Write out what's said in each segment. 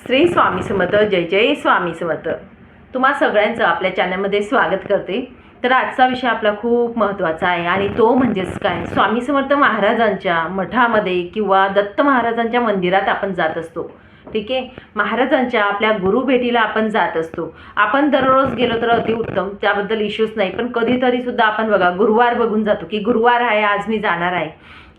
श्री स्वामी समर्थ. जय जय स्वामी समर्थ. तुम्हा सगळ्यांचं आपल्या चॅनलमध्ये स्वागत करते. तर आजचा विषय आपला खूप महत्त्वाचा आहे आणि तो म्हणजेच काय, स्वामी समर्थ महाराजांच्या मठामध्ये किंवा दत्त महाराजांच्या मंदिरात आपण जात असतो. ठीक आहे, महाराजांच्या आपल्या गुरु भेटीला आपण जात असतो. आपण दररोज गेलो तर अतिउत्तम, त्याबद्दल इश्यूज नाही. पण कधीतरी सुद्धा आपण बघा गुरुवार बघून जातो की गुरुवार आहे आज मी जाणार आहे,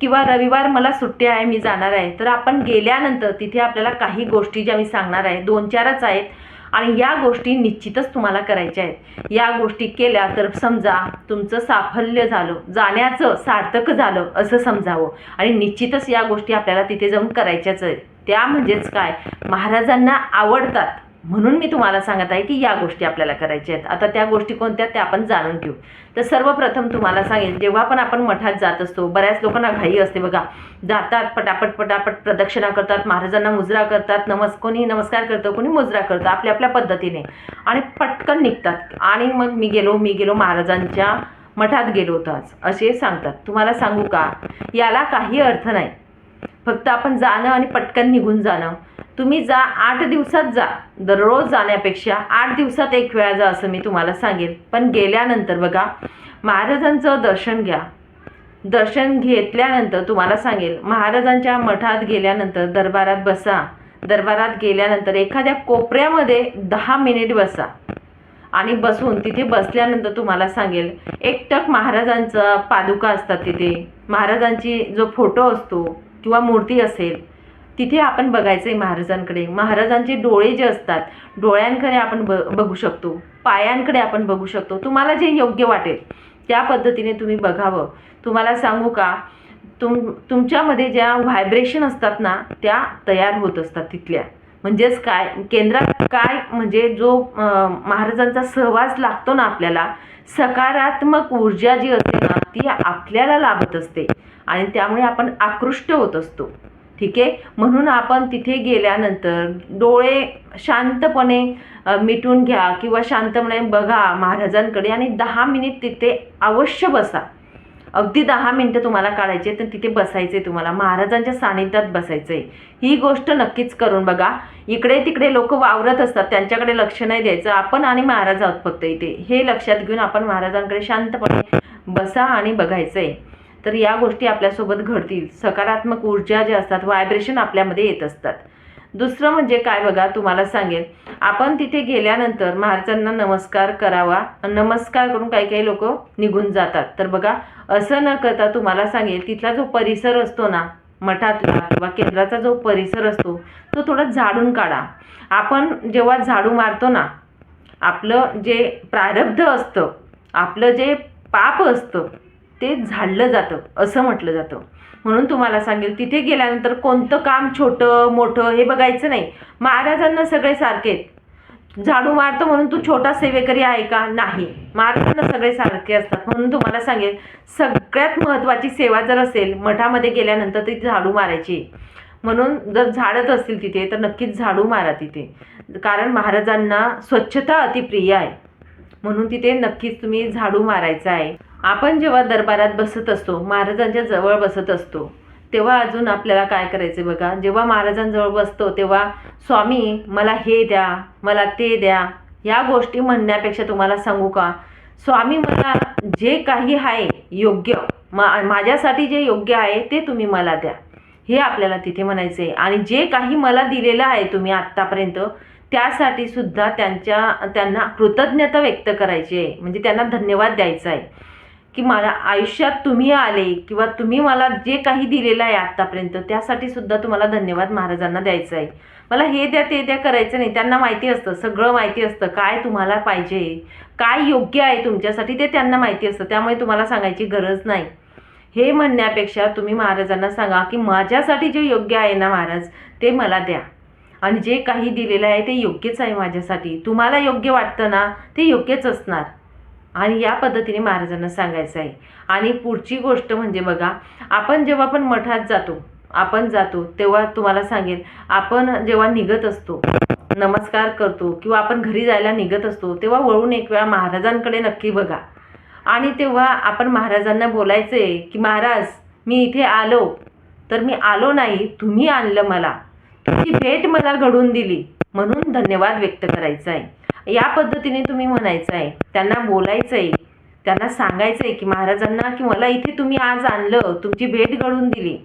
किंवा रविवार मला सुट्टी आहे मी जाणार आहे. तर आपण गेल्यानंतर तिथे आपल्याला काही गोष्टी ज्या मी सांगणार आहे 2-4च आहेत आणि या गोष्टी निश्चितच तुम्हाला करायच्या आहेत. या गोष्टी केल्या तर समजा तुमचं साफल्य झालं, जाण्याचं सार्थक झालं असं समजावं. आणि निश्चितच या गोष्टी आपल्याला तिथे जाऊन करायच्याच आहेत. त्या म्हणजेच काय, महाराजांना आवडतात म्हणून मी तुम्हाला सांगत आहे की या गोष्टी आपल्याला करायच्या आहेत. आता त्या गोष्टी कोणत्या त्या आपण जाणून घेऊ. तर सर्वप्रथम तुम्हाला सांगेल, जेव्हा पण आपण मठात जात असतो, बऱ्याच लोकांना घाई असते बघा, जातात पटापट प्रदक्षिणा करतात, महाराजांना मुजरा करतात, कोणी नमस्कार करतं, कोणी मुजरा करतं आपल्या आपल्या पद्धतीने आणि पटकन निघतात. आणि मग मी गेलो महाराजांच्या मठात गेलो होतो आज असे सांगतात. तुम्हाला सांगू का, याला काही अर्थ नाही. फक्त आपण जाणं आणि पटकन निघून जाणं. तुम्ही जा, 8 दिवसात जा, दररोज जाण्यापेक्षा 8 दिवसात एक वेळा जा असं मी तुम्हाला सांगेल. पण गेल्यानंतर बघा महाराजांचं दर्शन घ्या. दर्शन घेतल्यानंतर तुम्हाला सांगेल, महाराजांच्या मठात गेल्यानंतर दरबारात बसा. दरबारात गेल्यानंतर एखाद्या कोपऱ्यामध्ये 10 मिनिट बसा आणि बसून तिथे बसल्यानंतर तुम्हाला सांगेल, एकटक महाराजांचा पादुका असतात तिथे, महाराजांची जो फोटो असतो किंवा मूर्ती असेल तिथे आपण बघायचं आहे महाराजांकडे. महाराजांचे डोळे जे असतात, डोळ्यांकडे आपण बघू शकतो, पायांकडे आपण बघू शकतो. तुम्हाला जे योग्य वाटेल त्या पद्धतीने तुम्ही बघावं. तुम्हाला सांगू का, तुमच्यामध्ये ज्या व्हायब्रेशन असतात ना त्या तयार होत असतात तिथल्या. म्हणजेच काय, केंद्रात काय म्हणजे जो महाराजांचा सहवास लागतो ना आपल्याला, सकारात्मक ऊर्जा जी असते ना ती आपल्याला लाभत असते आणि त्यामुळे आपण आकृष्ट होत असतो. ठीक आहे, म्हणून आपण तिथे गेल्यानंतर डोळे शांतपणे मिटून घ्या किंवा शांतपणे बघा महाराजांकडे आणि 10 मिनिट तिथे अवश्य बसा. अगदी 10 मिनिटं तुम्हाला काढायचे तर तिथे बसायचे, तुम्हाला महाराजांच्या सानिध्यात बसायचं आहे. ही गोष्ट नक्कीच करून बघा. इकडे तिकडे लोक वावरत असतात, त्यांच्याकडे लक्ष नाही द्यायचं. आपण आणि महाराज आहोत फक्त इथे, हे लक्षात घेऊन आपण महाराजांकडे शांतपणे बसा आणि बघायचं आहे. तर या गोष्टी आपल्यासोबत घडतील. सकारात्मक ऊर्जा ज्या असतात, व्हायब्रेशन आपल्यामध्ये येत असतात. दुसरं म्हणजे काय बघा, तुम्हाला सांगेल, आपण तिथे गेल्यानंतर महाराजांना नमस्कार करावा. नमस्कार करून काही काही लोक निघून जातात. तर बघा असं न करता तुम्हाला सांगेल, तिथला जो परिसर असतो ना मठातला किंवा केंद्राचा जो परिसर असतो तो थोडा झाडून काढा. आपण जेव्हा झाडू मारतो ना, आपलं जे प्रारब्ध असतं, आपलं जे पाप असतं ते झाडलं जातं असं म्हटलं जातं. म्हणून तुम्हाला सांगेल, तिथे गेल्यानंतर कोणतं काम छोटं मोठं हे बघायचं नाही. महाराजांना सगळे सारखे आहेत. झाडू मारतो म्हणून तू छोटा सेवेकरी आहे का, नाही. महाराजांना सगळे सारखे असतात. म्हणून तुम्हाला सांगेल, सगळ्यात महत्त्वाची सेवा जर असेल मठामध्ये गेल्यानंतर ती झाडू मारायची. म्हणून जर झाडत असतील तिथे तर नक्कीच झाडू मारा तिथे, कारण महाराजांना स्वच्छता अतिप्रिय आहे. म्हणून तिथे नक्कीच तुम्ही झाडू मारायचा आहे. आपण जेव्हा दरबारात बसत असतो, महाराजांच्या जवळ बसत असतो, तेव्हा अजून आपल्याला काय करायचं बघा, जेव्हा महाराजांजवळ बसतो तेव्हा स्वामी मला हे द्या, मला ते द्या, या गोष्टी म्हणण्यापेक्षा तुम्हाला सांगू का, स्वामी मला जे काही आहे योग्य, माझ्यासाठी जे योग्य आहे ते तुम्ही मला द्या, हे आपल्याला तिथे म्हणायचं आहे. आणि जे काही मला दिलेलं आहे तुम्ही आत्तापर्यंत त्यासाठी सुद्धा त्यांना कृतज्ञता व्यक्त करायची आहे. म्हणजे त्यांना धन्यवाद द्यायचा आहे की मला आयुष्यात तुम्ही आले किंवा तुम्ही मला जे काही दिलेलं आहे आत्तापर्यंत त्यासाठी सुद्धा तुम्हाला धन्यवाद महाराजांना द्यायचं आहे. मला हे द्या ते द्या करायचं नाही. त्यांना माहिती असतं, सगळं माहिती असतं, काय तुम्हाला पाहिजे, काय योग्य आहे तुमच्यासाठी ते त्यांना माहिती असतं. त्यामुळे तुम्हाला सांगायची गरज नाही. हे म्हणण्यापेक्षा तुम्ही महाराजांना सांगा की माझ्यासाठी जे योग्य आहे ना महाराज ते मला द्या, आणि जे काही दिलेलं आहे ते योग्यच आहे माझ्यासाठी. तुम्हाला योग्य वाटतं ना ते योग्यच असणार. आणि या पद्धतीने महाराजांना सांगायचं आहे. आणि पुढची गोष्ट म्हणजे बघा, आपण जेव्हा पण मठात जातो तेव्हा तुम्हाला सांगेल, आपण जेव्हा निघत असतो, नमस्कार करतो किंवा आपण घरी जायला निघत असतो तेव्हा वळून एक वेळा महाराजांकडे नक्की बघा. आणि तेव्हा आपण महाराजांना बोलायचं आहे की महाराज मी इथे आलो तर मी आलो नाही, तुम्ही आणलं मला. ती भेट मला घडून दिली म्हणून धन्यवाद व्यक्त करायचा आहे. या पद्धतीने तुम्ही म्हणायचं आहे, त्यांना बोलायचं आहे, त्यांना सांगायचं आहे की महाराजांना की मला इथे तुम्ही आज आणलं, तुमची भेट घडून दिली,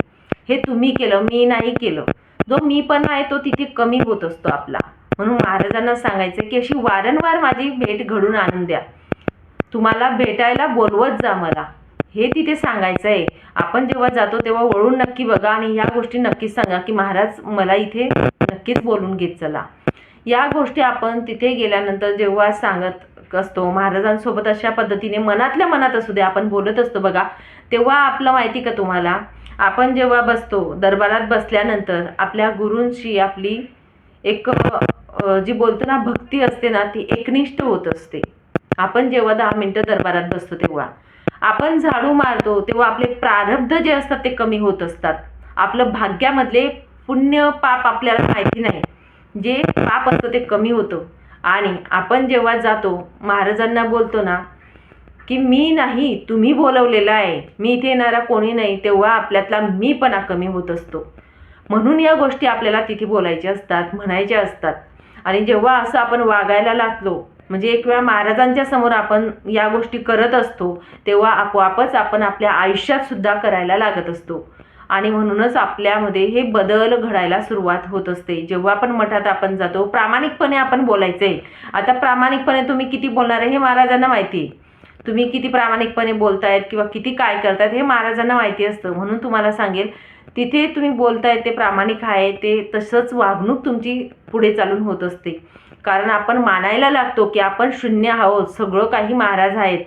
हे तुम्ही केलं, मी नाही केलं. जो मी पण आहे तो तिथे कमी होत असतो आपला. म्हणून महाराजांना सांगायचं की अशी वारंवार माझी भेट घडून आणून द्या, तुम्हाला भेटायला बोलवत जा मला, हे तिथे सांगायचं आहे. आपण जेव्हा जातो तेव्हा वळून नक्की बघा आणि ह्या गोष्टी नक्कीच सांगा की महाराज मला इथे नक्कीच बोलून घेत चला. या गोष्टी आपण तिथे गेल्यानंतर जेव्हा सांगत असतो महाराजांसोबत अशा पद्धतीने मनातल्या मनात असू दे आपण बोलत असतो बघा, तेव्हा आपलं माहिती का तुम्हाला, आपण जेव्हा बसतो दरबारात बसल्यानंतर आपल्या गुरूंशी आपली एक जी बोलतो ना भक्ती असते ना, ती एकनिष्ठ होत असते. आपण जेव्हा 10 मिनिटं दरबारात बसतो तेव्हा आपण झाडू मारतो तेव्हा आपले प्रारब्ध जे असतात ते कमी होत असतात. आपलं भाग्यामधले पुण्य पाप आपल्याला माहिती नाही, जे पाप असतं ते कमी होतं. आणि आपण जेव्हा जातो महाराजांना बोलतो ना की मी नाही, तुम्ही बोलवलेलं आहे, मी इथे येणारा कोणी नाही, तेव्हा आपल्यातला मीपणा कमी होत असतो. म्हणून या गोष्टी आपल्याला तिथे बोलायच्या असतात, म्हणायच्या असतात. आणि जेव्हा असं आपण वागायला लागलो, म्हणजे एक वेळा महाराजांच्या समोर आपण या गोष्टी करत असतो, तेव्हा आपोआपच आपण आपल्या आयुष्यात सुद्धा करायला लागत असतो. आणि म्हणूनच आपल्यामध्ये हे बदल घडायला सुरुवात होत असते. जेव्हा आपण मठात आपण जातो प्रामाणिकपणे आपण बोलायचंय. आता प्रामाणिकपणे तुम्ही किती बोलणार आहे हे महाराजांना माहिती आहे. तुम्ही किती प्रामाणिकपणे बोलतायत किंवा किती काय करतायत हे महाराजांना माहिती असतं. म्हणून तुम्हाला सांगेल, तिथे तुम्ही बोलतायत ते प्रामाणिक आहे, ते तसंच वागणूक तुमची पुढे चालून होत असते. कारण आपण मानायला लागतो की आपण शून्य आहोत, सगळं काही महाराज आहेत,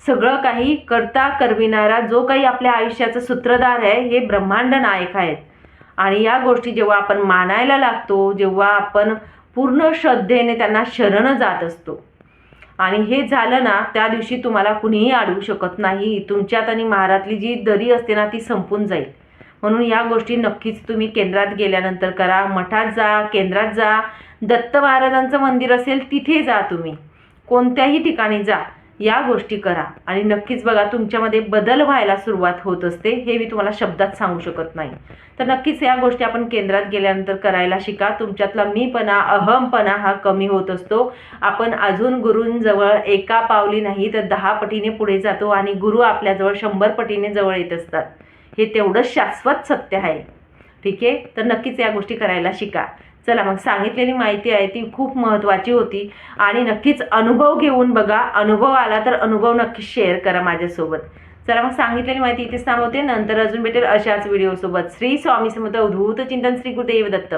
सगळं काही करता करविणारा जो काही आपल्या आयुष्याचा सूत्रधार आहे हे ब्रह्मांड नायक आहेत. आणि या गोष्टी जेव्हा आपण मानायला लागतो, जेव्हा आपण पूर्ण श्रद्धेने त्यांना शरण जात असतो, आणि हे झालं ना, त्या दिवशी तुम्हाला कुणीही अडवू शकत नाही. तुमच्यात आणि महारातली जी दरी असते ना ती संपून जाईल. म्हणून या गोष्टी नक्कीच तुम्ही केंद्रात गेल्यानंतर करा. मठात जा, केंद्रात जा, दत्त महाराजांचं मंदिर असेल तिथे जा, तुम्ही कोणत्याही ठिकाणी जा, या गोष्टी करा आणि नक्कीच बघा तुमच्यामध्ये बदल व्हायला सुरुवात होत असते. हे मी तुम्हाला शब्दात सांगू शकत नाही. तर नक्कीच या गोष्टी आपण केंद्रात गेल्यानंतर करायला शिका. तुमच्यातला मीपणा, अहमपणा हा कमी होत असतो. आपण अजून गुरूंजवळ एका पावली नाही तर 10 पटीने पुढे जातो आणि गुरु आपल्याजवळ 100 पटीने जवळ येत असतात. हे तेवढं शाश्वत सत्य आहे. ठीक आहे, तर नक्कीच या गोष्टी करायला शिका. चला मग, सांगितलेली माहिती आहे ती खूप महत्त्वाची होती आणि नक्कीच अनुभव घेऊन बघा. अनुभव आला तर अनुभव नक्कीच शेअर करा माझ्यासोबत. चला मग, सांगितलेली माहिती इथेच थांबवते. नंतर अजून भेटेल अशाच व्हिडिओसोबत. श्री स्वामी समर्थ. अवधूत चिंतन. श्री गुरुदेव दत्त.